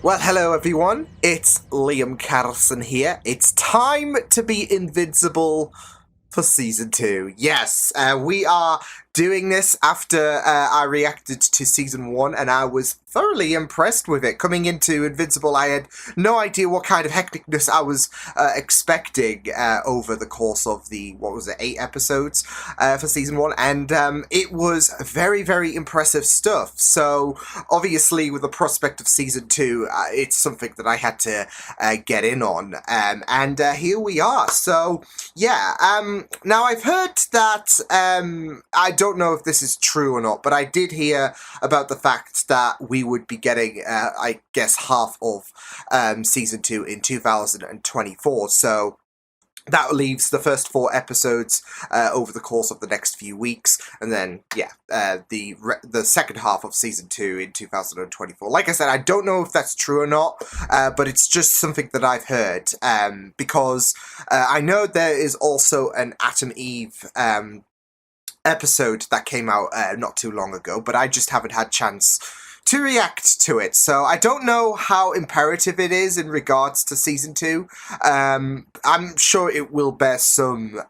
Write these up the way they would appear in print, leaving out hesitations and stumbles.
Well, hello everyone, it's Liam Carlson here. It's time to be invincible for Season 2. Yes, we are doing this after I reacted to Season 1 and I was thoroughly impressed with it. Coming into Invincible, I had no idea what kind of hecticness I was expecting over the course of the, 8 episodes for Season 1, and it was very, very impressive stuff. So, obviously, with the prospect of Season 2, it's something that I had to get in on, and here we are. So, yeah, now I've heard that, I don't know if this is true or not, but I did hear about the fact that we would be getting, I guess, half of Season 2 in 2024, so that leaves the first 4 episodes over the course of the next few weeks, and then, yeah, the second half of Season 2 in 2024. Like I said, I don't know if that's true or not, but it's just something that I've heard, because I know there is also an Atom Eve episode that came out not too long ago, but I just haven't had chance to react to it, so I don't know how imperative it is in regards to Season 2. I'm sure it will bear some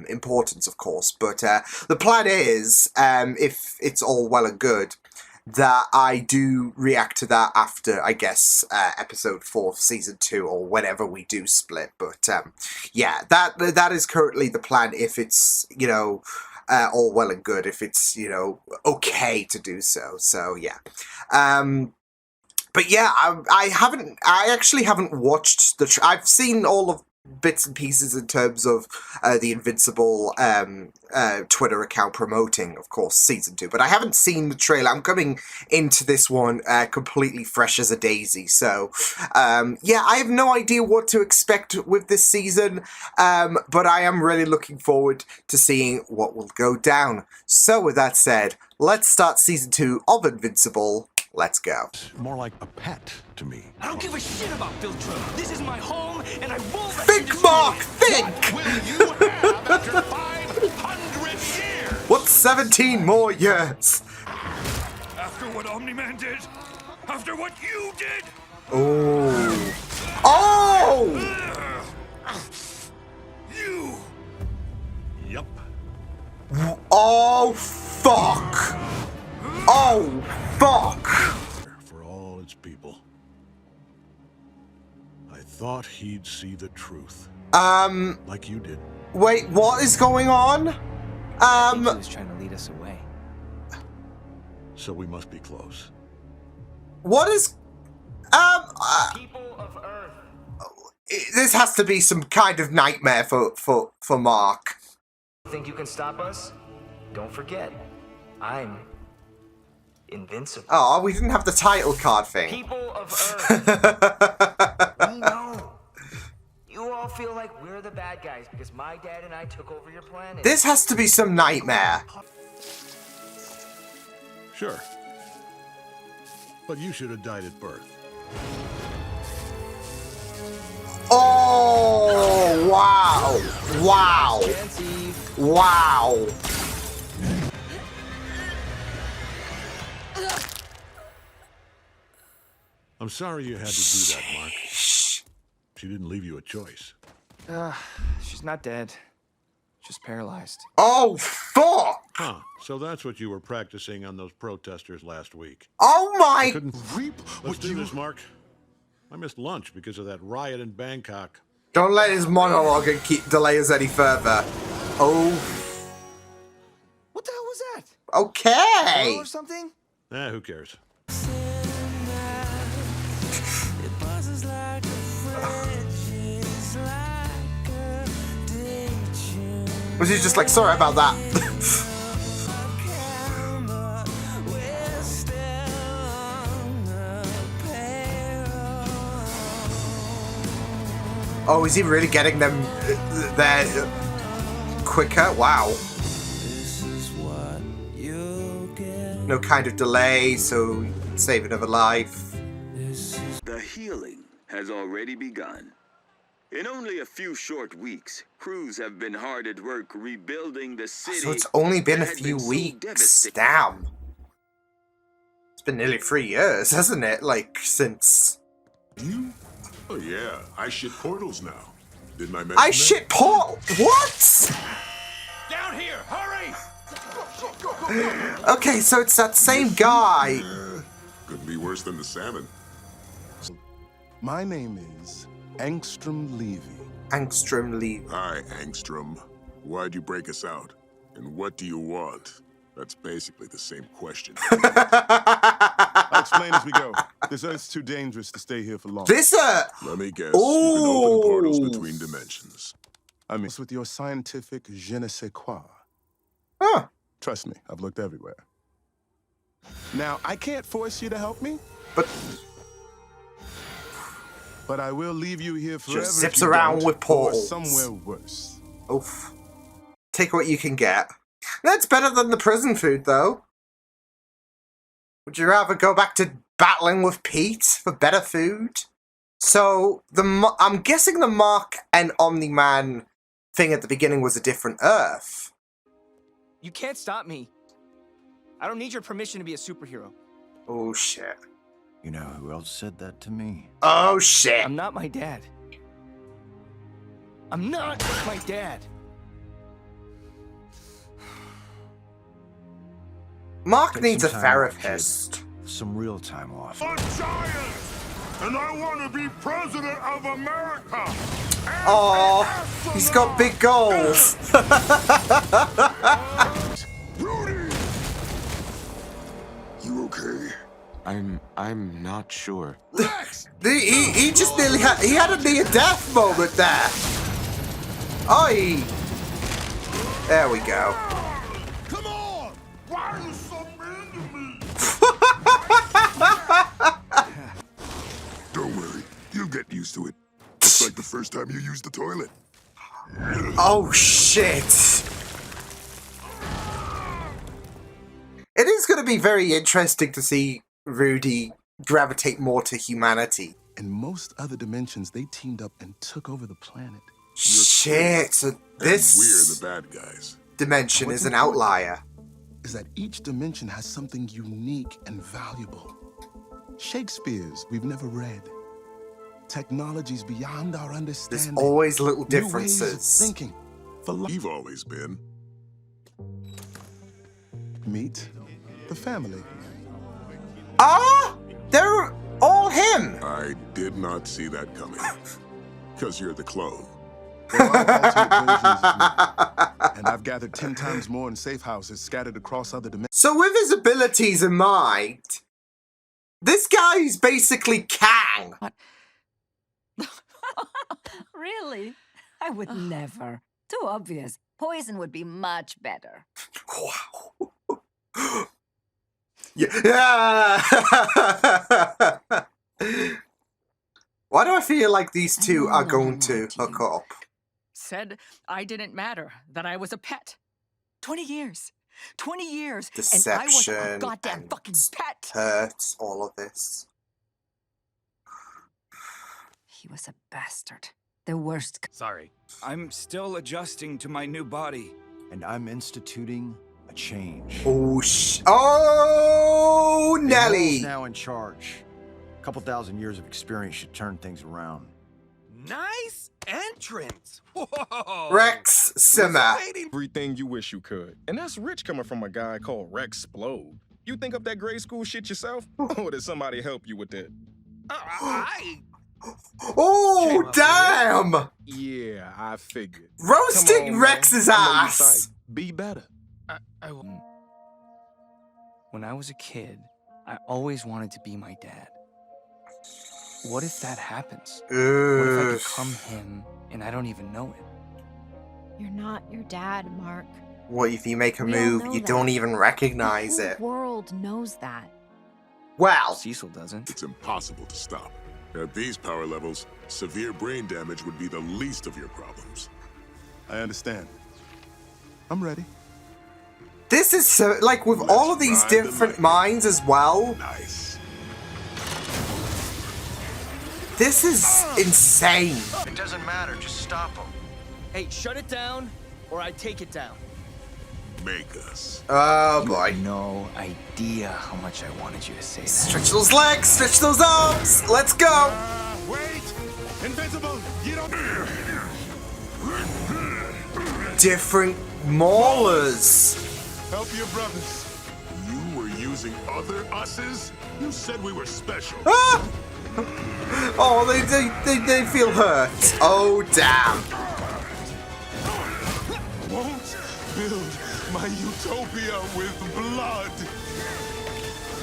importance, of course, but the plan is, if it's all well and good, that I do react to that after, I guess, episode 4 of Season 2, or whenever we do split, but yeah, that is currently the plan, if it's, you know, all well and good, if it's, you know, okay to do so. So yeah, but yeah, I actually haven't watched I've seen all of bits and pieces in terms of the Invincible Twitter account promoting, of course, Season 2, but I haven't seen the trailer. I'm coming into this one completely fresh as a daisy, so yeah, I have no idea what to expect with this season, but I am really looking forward to seeing what will go down. So with that said, let's start Season 2 of Invincible. Let's go. More like a pet to me. I don't give a shit about Viltrum. This is my home, and I won't let Think, you destroy Mark, it. think! What will you have after 500 years? What's 17 more years? After what Omni-Man did? After what you did? Oh. Oh! You! Yep. Oh, fuck! Oh, fuck! For all its people. I thought he'd see the truth. Like you did. Wait, what is going on? I think he was trying to lead us away. So we must be close. What is... People of Earth. This has to be some kind of nightmare for Mark. Think you can stop us? Don't forget, I'm invincible. Oh, we didn't have the title card thing. People of Earth. We know. You all feel like we're the bad guys because my dad and I took over your planet. This has to be some nightmare. Sure. But you should have died at birth. Oh, wow. Wow. Fancy. Wow. I'm sorry you had to do that, Mark. She didn't leave you a choice. She's not dead. Just paralyzed. Oh, fuck. Huh. So that's what you were practicing on those protesters last week. Oh, my... Couldn't reap. Let's do this, Mark. I missed lunch because of that riot in Bangkok. Don't let his monologue and delay us any further. Oh, What the hell was that? okay. Or something? Who cares? Was he just like, sorry about that? Oh, is he really getting them there quicker? Wow. No kind of delay, so save another life. The healing has already begun. In only a few short weeks, crews have been hard at work rebuilding the city. So it's only been a that had few been so weeks. devastated. Damn. It's been nearly 3 years, hasn't it? Like, since You? Oh yeah, I shit portals now. Didn't I mention I that? shit Paul. What? Down here! Hurry! Okay, so it's that same guy. Couldn't be worse than the salmon. My name is Angstrom Levy. Angstrom Lee. Hi, Angstrom. Why'd you break us out? And what do you want? That's basically the same question. I'll explain as we go. This Earth's too dangerous to stay here for long. This Let me guess. You can open portals Ooh. between dimensions. I mean, with your scientific je ne sais quoi. Huh. Trust me, I've looked everywhere. Now, I can't force you to help me, but I will leave you here forever. Just if zips you around don't, with or portals. somewhere worse. Oof. Take what you can get. That's better than the prison food, though. Would you rather go back to battling with Pete for better food? So, I'm guessing the Mark and Omni-Man thing at the beginning was a different Earth. You can't stop me. I don't need your permission to be a superhero. Oh, shit. You know who else said that to me? Oh, shit. I'm not my dad. I'm not my dad. Mark Take needs a some time off, therapist. kid. Some real time off. A giant! And I want to be president of America! Oh, he's got big goals. Rudy! You okay? I'm not sure. He just nearly had, he had a near-death moment there. Oi. There we go. Come on! Why are you so mean to me? Don't worry. You'll get used to it. It's like the first time you used the toilet. Oh, shit. It is going to be very interesting to see Rudy gravitate more to humanity. In most other dimensions, they teamed up and took over the planet. Shit, so And this we're the bad guys. dimension What's is an important outlier. is that each dimension has something unique and valuable. Shakespeare's we've never read. Technologies beyond our There's understanding. always little New ways of differences. thinking. You've always been. Meet the family. Ah! They're all him! I did not see that coming. Because you're the clone. There are alternate versions of me, and I've gathered 10 times more in safe houses scattered across other dimensions. So with his abilities in mind, this guy is basically Kang. Really? I would never. Too obvious. Poison would be much better. Wow. Yeah. Why do I feel like these two are going to hook up? Said I didn't matter, that I was a pet. 20 years. 20 years. Deception and I was a goddamn and fucking pet. Hurts, all of this. He was a bastard. The worst. Sorry. I'm still adjusting to my new body. And I'm instituting a change. Oh, oh, The Nelly. Hill's now in charge. A couple thousand years of experience should turn things around. Nice entrance. Whoa. Rex Simmer. Everything you wish you could. And that's rich coming from a guy called Rex Splode. You think up that grade school shit yourself? Or did somebody help you with that? Oh, damn. Yeah, I figured. Roasting Come on, Rex's man. I know you ass. psyched. Be better. When I was a kid, I always wanted to be my dad. What if that happens? What if I Ugh. become him and I don't even know it? You're not your dad, Mark. What if you make a We all move, know you that. don't even recognize The it? whole world knows that. Well, Cecil doesn't. It's impossible to stop. At these power levels, severe brain damage would be the least of your problems. I understand. I'm ready. this is so, like, with all of these ride the different lightning. minds as well, Nice. this is insane. It doesn't matter, just stop them. Hey, shut it down or I take it down. make us. Oh boy. No idea how much I wanted you to say that. Stretch those legs, stretch those arms. Let's go. Wait! Invincible, you don't... Different maulers. Help your brothers. You were using other us's? You said we were special. Ah! Oh, they feel hurt. Oh, damn. Won't build my utopia with blood.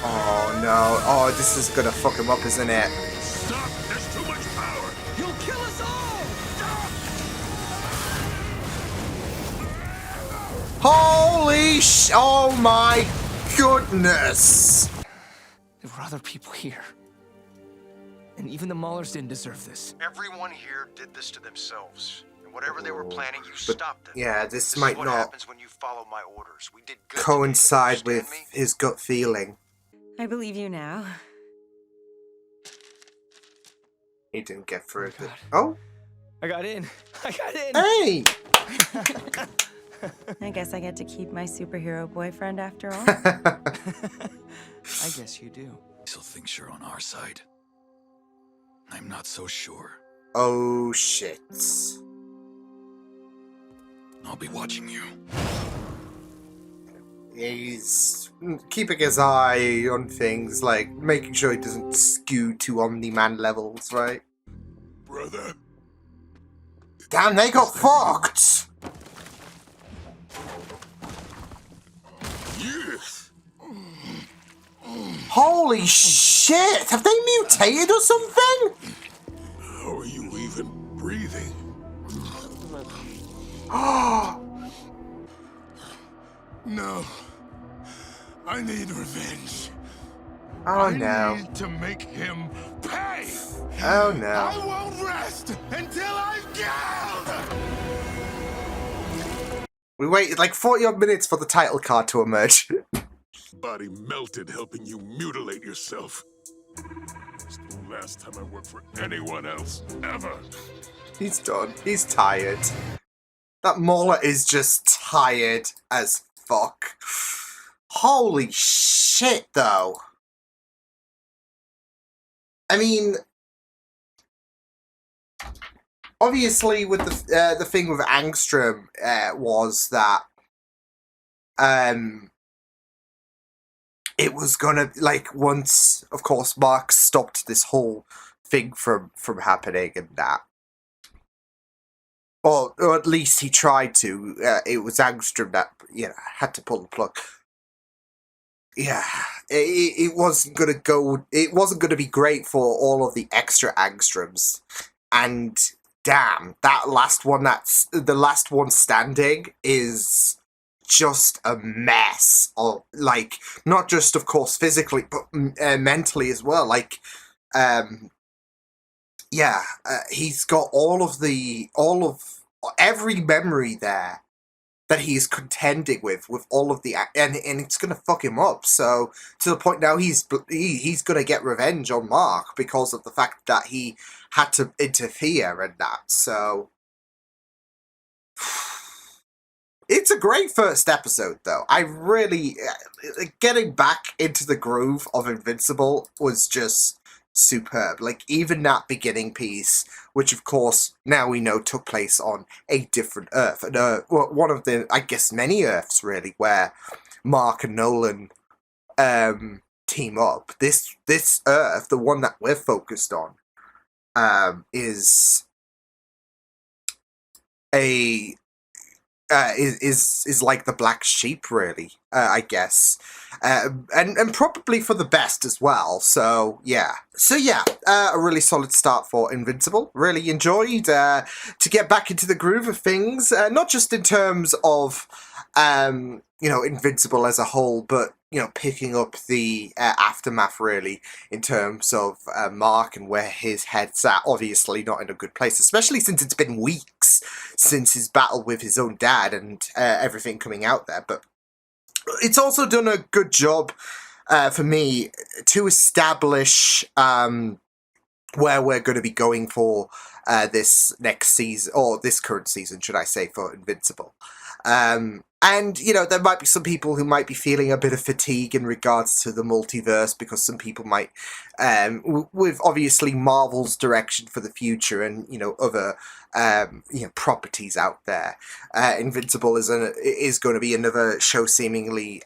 Oh, no. Oh, this is gonna fuck him up, isn't it? Stop! There's too much power. You'll kill us all! Holy oh my goodness. There were other people here. And even the Maulers didn't deserve this. Everyone here did this to themselves. And whatever they were planning, you But, stopped them. yeah, this might is what not happens when you follow my orders. We did good coincide today, with his gut feeling. I believe you now. He didn't get through it. Oh? I got in. I got in. Hey! I guess I get to keep my superhero boyfriend after all. I guess you do. Still thinks you're on our side. I'm not so sure. Oh shit. I'll be watching you. He's keeping his eye on things, like making sure he doesn't skew to Omni-Man levels, right? Brother. Damn, they got fucked! Yes. Holy shit! Have they mutated or something? How are you even breathing? No. I need revenge. Oh no. I need to make him pay. Oh no. I won't rest until I've killed. We waited like 40 odd minutes for the title card to emerge. Body melted helping you mutilate yourself. It's the last time I work for anyone else, ever. He's done. He's tired. That Mauler is just tired as fuck. Holy shit, though. I mean, obviously, with the thing with Angstrom was that it was gonna, like, once, of course, Mark stopped this whole thing from happening and that. Or at least he tried to. It was Angstrom that, you know, had to pull the plug. Yeah, it wasn't gonna go. It wasn't gonna be great for all of the extra Angstroms. And damn, that last one, that's the last one standing, is just a mess. Of, like, not just, of course, physically, but mentally as well. Like, yeah, he's got every memory there that he's contending with all of the, and it's gonna fuck him up. So to the point now, he's gonna get revenge on Mark because of the fact that he had to interfere and that. So it's a great first episode, though. I really, getting back into the groove of Invincible was just superb. Like, even that beginning piece, which of course now we know took place on a different Earth, and one of the, I guess, many Earths really, where Mark and Nolan team up. This Earth, the one that we're focused on, is like the black sheep, really, I guess, and probably for the best as well. So yeah, a really solid start for Invincible. Really enjoyed to get back into the groove of things, not just in terms of you know, Invincible as a whole, but you know, picking up the aftermath really in terms of Mark and where his head's at. Obviously not in a good place, especially since it's been weeks since his battle with his own dad and everything coming out there. But it's also done a good job for me to establish where we're going to be going for this next season, or this current season, should I say, for Invincible. And, you know, there might be some people who might be feeling a bit of fatigue in regards to the multiverse, because some people might, with obviously Marvel's direction for the future and, you know, other, you know, properties out there, Invincible is going to be another show seemingly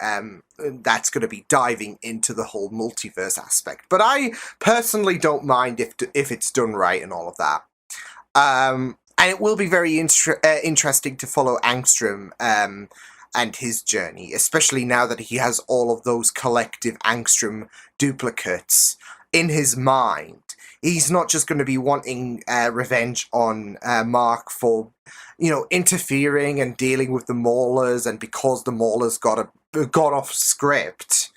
that's going to be diving into the whole multiverse aspect. But I personally don't mind if it's done right and all of that. And it will be very interesting to follow Angstrom and his journey, especially now that he has all of those collective Angstrom duplicates in his mind. He's not just going to be wanting revenge on Mark for, you know, interfering and dealing with the Maulers, and because the Maulers got off script,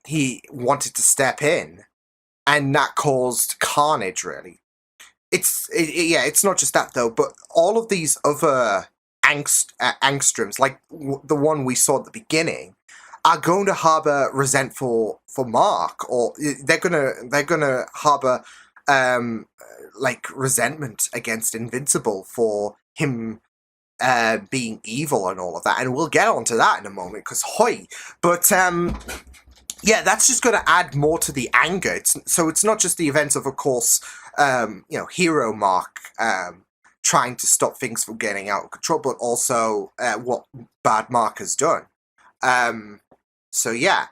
he wanted to step in, and that caused carnage, really. It's not just that, though, but all of these other Angstroms, like the one we saw at the beginning, are going to harbor resentful for Mark, or they're gonna harbor like resentment against Invincible for him being evil and all of that, and we'll get onto that in a moment, because but yeah, that's just going to add more to the anger. So it's not just the events of course, you know, Hero Mark trying to stop things from getting out of control, but also what bad Mark has done. So yeah,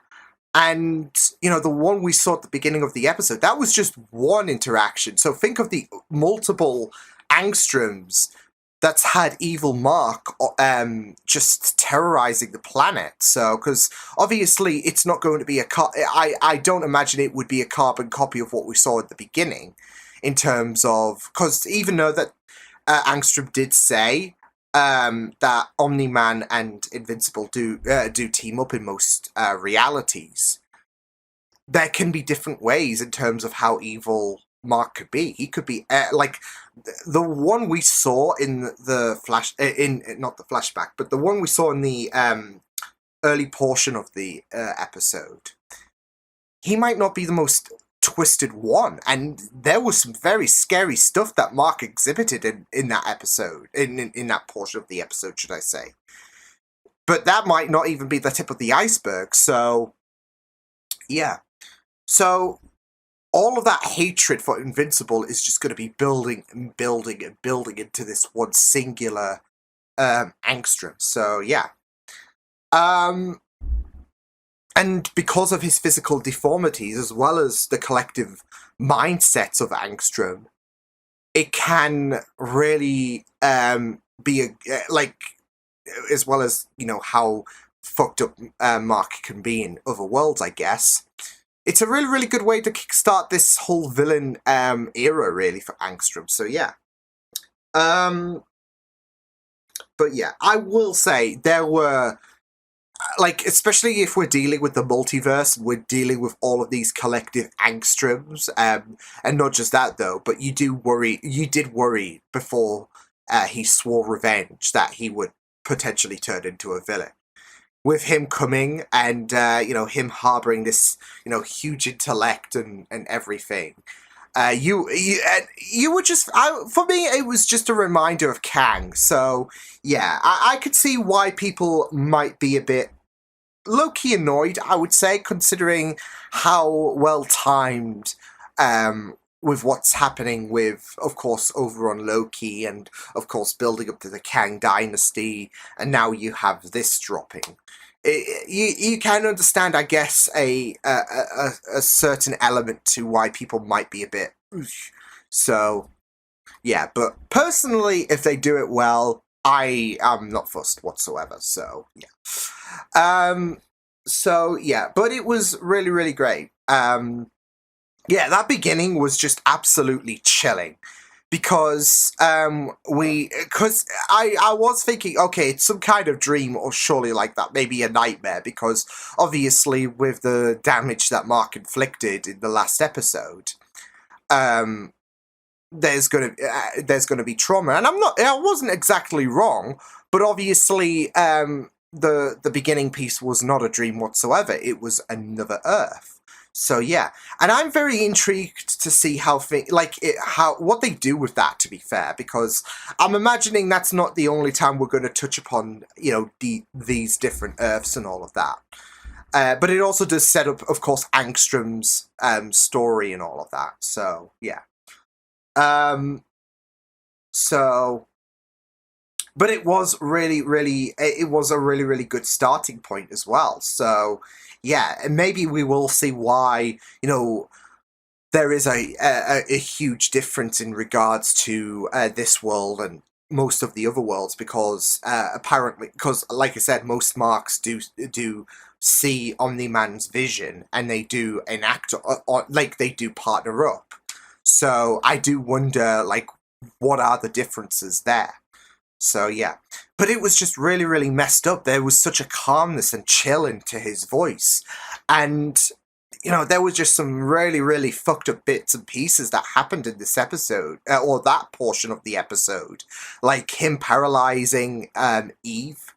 and you know, the one we saw at the beginning of the episode, that was just one interaction. So think of the multiple Angstroms that's had evil Mark just terrorizing the planet. So, because obviously it's not going to be I don't imagine it would be a carbon copy of what we saw at the beginning, in terms of, because even though that Angstrom did say that Omni-Man and Invincible do team up in most realities, there can be different ways in terms of how evil Mark could be. He could be like the one we saw in the not the flashback, but the one we saw in the early portion of the episode. He might not be the most twisted one, and there was some very scary stuff that Mark exhibited in that episode, in that portion of the episode, should I say. But that might not even be the tip of the iceberg. So yeah, so all of that hatred for Invincible is just going to be building and building and building into this one singular Angstrom. So yeah. And because of his physical deformities, as well as the collective mindsets of Angstrom, it can really be like, as well as, you know, how fucked up Mark can be in other worlds, I guess. It's a really, really good way to kickstart this whole villain era, really, for Angstrom. So yeah. But yeah, I will say there were, like, especially if we're dealing with the multiverse, we're dealing with all of these collective Angstroms, and not just that, though, but you did worry before he swore revenge that he would potentially turn into a villain. With him coming and, you know, him harboring this, you know, huge intellect and everything, you were just, for me, it was just a reminder of Kang. So, yeah, I could see why people might be a bit low-key annoyed, I would say, considering how well-timed with what's happening with, of course, over on Loki, and, of course, building up to the Kang Dynasty, and now you have this dropping. You can understand, I guess, a certain element to why people might be a bit... So, yeah, but personally, if they do it well, I am not fussed whatsoever, so, yeah. So, yeah, but it was really, really great. Yeah, that beginning was just absolutely chilling. Because I was thinking, okay, it's some kind of dream, or surely like that, maybe a nightmare, because obviously with the damage that Mark inflicted in the last episode, there's gonna be trauma, and I wasn't exactly wrong, but obviously the beginning piece was not a dream whatsoever. It was another Earth. So yeah, and I'm very intrigued to see how what they do with that. To be fair, because I'm imagining that's not the only time we're going to touch upon these different Earths and all of that. But it also does set up, of course, Angstrom's story and all of that. So yeah. But it was really, really, it was a really, really good starting point as well. So yeah, and maybe we will see why, there is a huge difference in regards to this world and most of the other worlds, because apparently, like I said, most marks do see Omni-Man's vision, and they do enact, they do partner up. So I do wonder, what are the differences there? So yeah, but it was just really, really messed up. There was such a calmness and chill into his voice, and there was just some really, really fucked up bits and pieces that happened in this episode, or that portion of the episode, like him paralyzing Eve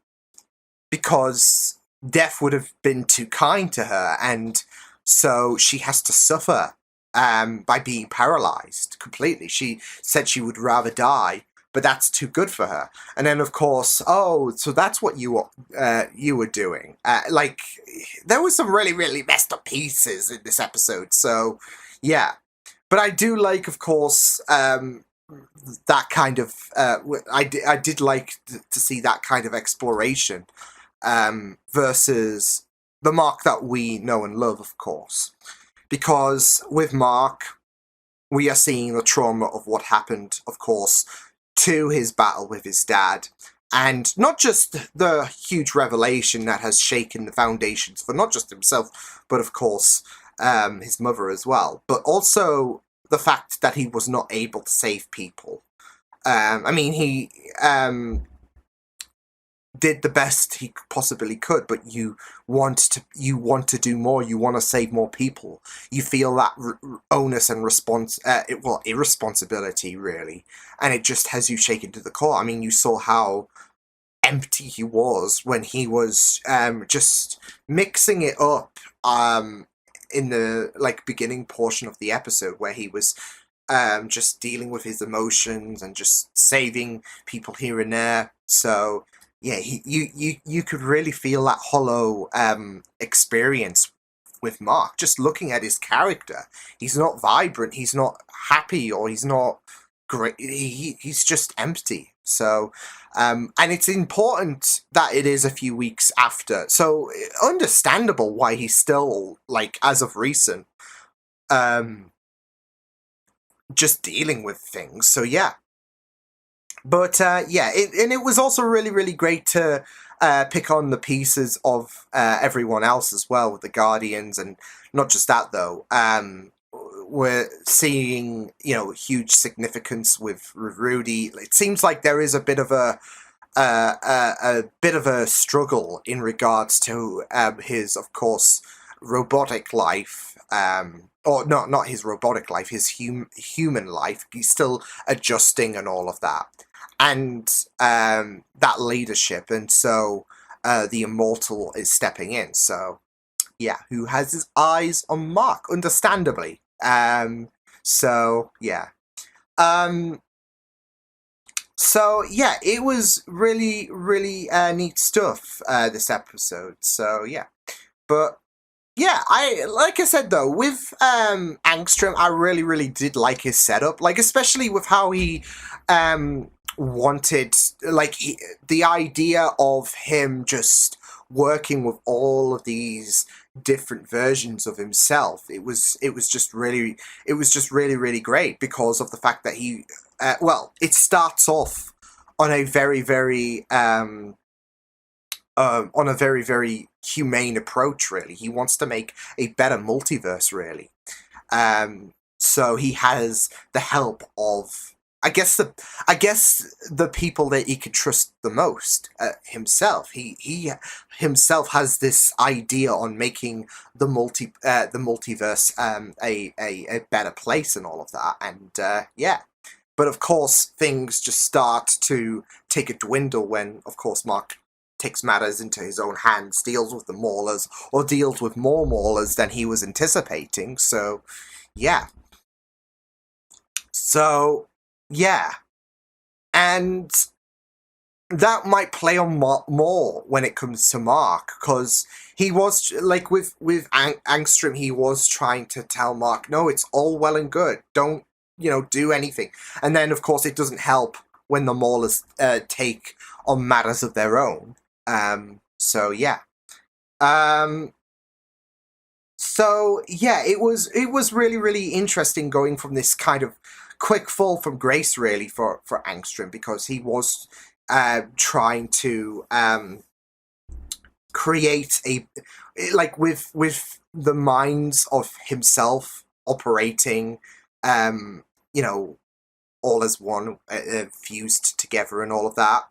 because death would have been too kind to her, and so she has to suffer by being paralyzed completely. She said she would rather die, but that's too good for her. And then, of course, so that's what you were doing. There was some really, really messed up pieces in this episode. So, yeah. But I do like, of course, that kind of... I did like to see that kind of exploration versus the Mark that we know and love, of course. Because with Mark, we are seeing the trauma of what happened, of course, to his battle with his dad, and not just the huge revelation that has shaken the foundations for not just himself, but of course his mother as well, but also the fact that he was not able to save people. He did the best he possibly could, but you want to do more. You want to save more people. You feel that onus and irresponsibility, really, and it just has you shaken to the core. You saw how empty he was when he was just mixing it up in the beginning portion of the episode, where he was just dealing with his emotions and just saving people here and there. So yeah, you could really feel that hollow experience with Mark, just looking at his character. He's not vibrant, he's not happy, or he's not great. He's just empty. So, and it's important that it is a few weeks after. So, understandable why he's still, as of recent, just dealing with things. So, yeah. But, it was also really, really great to pick on the pieces of everyone else as well, with the Guardians, and not just that, though. We're seeing, huge significance with Rudy. It seems like there is a bit of a struggle in regards to his, of course, robotic life, or not his robotic life, his human life. He's still adjusting and all of that. And that leadership, and so the Immortal is stepping in. So, yeah, who has his eyes on Mark, understandably. So, yeah. So, yeah, it was really, really neat stuff, this episode. So, yeah. But, yeah, like I said, though, with Angstrom, I really, really did like his setup. Especially with how he wanted, the idea of him just working with all of these different versions of himself. It was just really, really great, because of the fact that he, it starts off on a very, very humane approach, really. He wants to make a better multiverse, really. So he has the help of, I guess the people that he could trust the most, himself. He himself has this idea on making the multiverse a better place and all of that, and yeah. But of course, things just start to take a dwindle when, of course, Mark takes matters into his own hands, deals with the Maulers, or deals with more Maulers than he was anticipating. So, yeah. So, yeah. And that might play on more when it comes to Mark, because he was, like, with Angstrom, he was trying to tell Mark, no, it's all well and good, don't, you know, do anything. And then, of course, it doesn't help when the Maulers take on matters of their own. So, yeah. So, yeah, it was really, really interesting going from this kind of quick fall from grace, really, for Angstrom, because he was trying to create a, like, with the minds of himself operating, you know, all as one, fused together and all of that.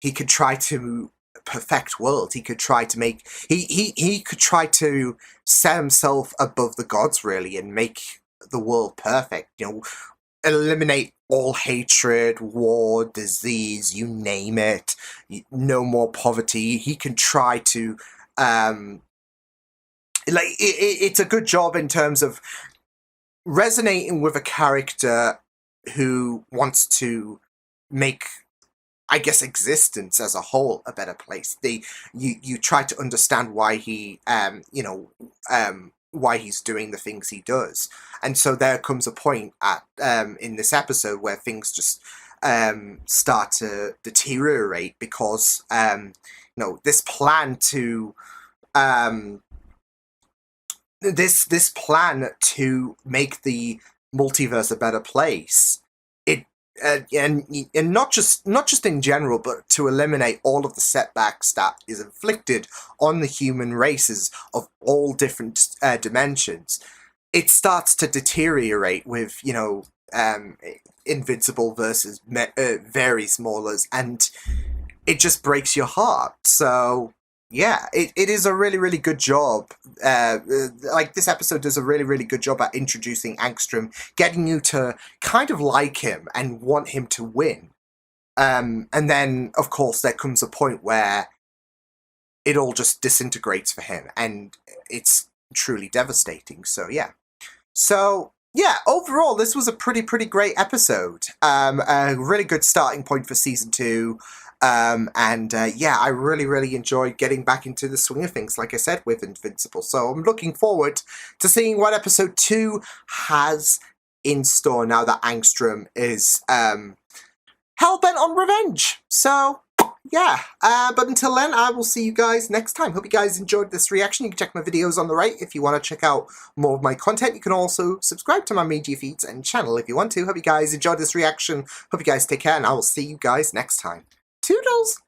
He could try to perfect world. He could try to make, he could try to set himself above the gods, really, and make the world perfect, you know, eliminate all hatred, war, disease, you name it, no more poverty. He can try to, like, it's a good job in terms of resonating with a character who wants to make, I guess, existence as a whole a better place. You try to understand why he, you know, why he's doing the things he does. And so there comes a point at in this episode where things just start to deteriorate, because you know, this plan to this plan to make the multiverse a better place, it and not just in general, but to eliminate all of the setbacks that is inflicted on the human races of all different dimensions, it starts to deteriorate with, you know, Invincible versus various Maulers, and it just breaks your heart. So yeah, it is a really, really good job. Like, this episode does a really, really good job at introducing Angstrom, getting you to kind of like him and want him to win. And then, of course, there comes a point where it all just disintegrates for him, and it's truly devastating. So, yeah. So, yeah, overall, this was a pretty great episode. A really good starting point for Season 2. Yeah, I really enjoyed getting back into the swing of things, like I said, with Invincible. So I'm looking forward to seeing what episode 2 has in store now that Angstrom is hell-bent on revenge. So yeah, but until then, I will see you guys next time. Hope you guys enjoyed this reaction. You can check my videos on the right if you want to check out more of my content. You can also subscribe to my media feeds and channel if you want to. Hope you guys enjoyed this reaction. Hope you guys take care, and I will see you guys next time. Toodles!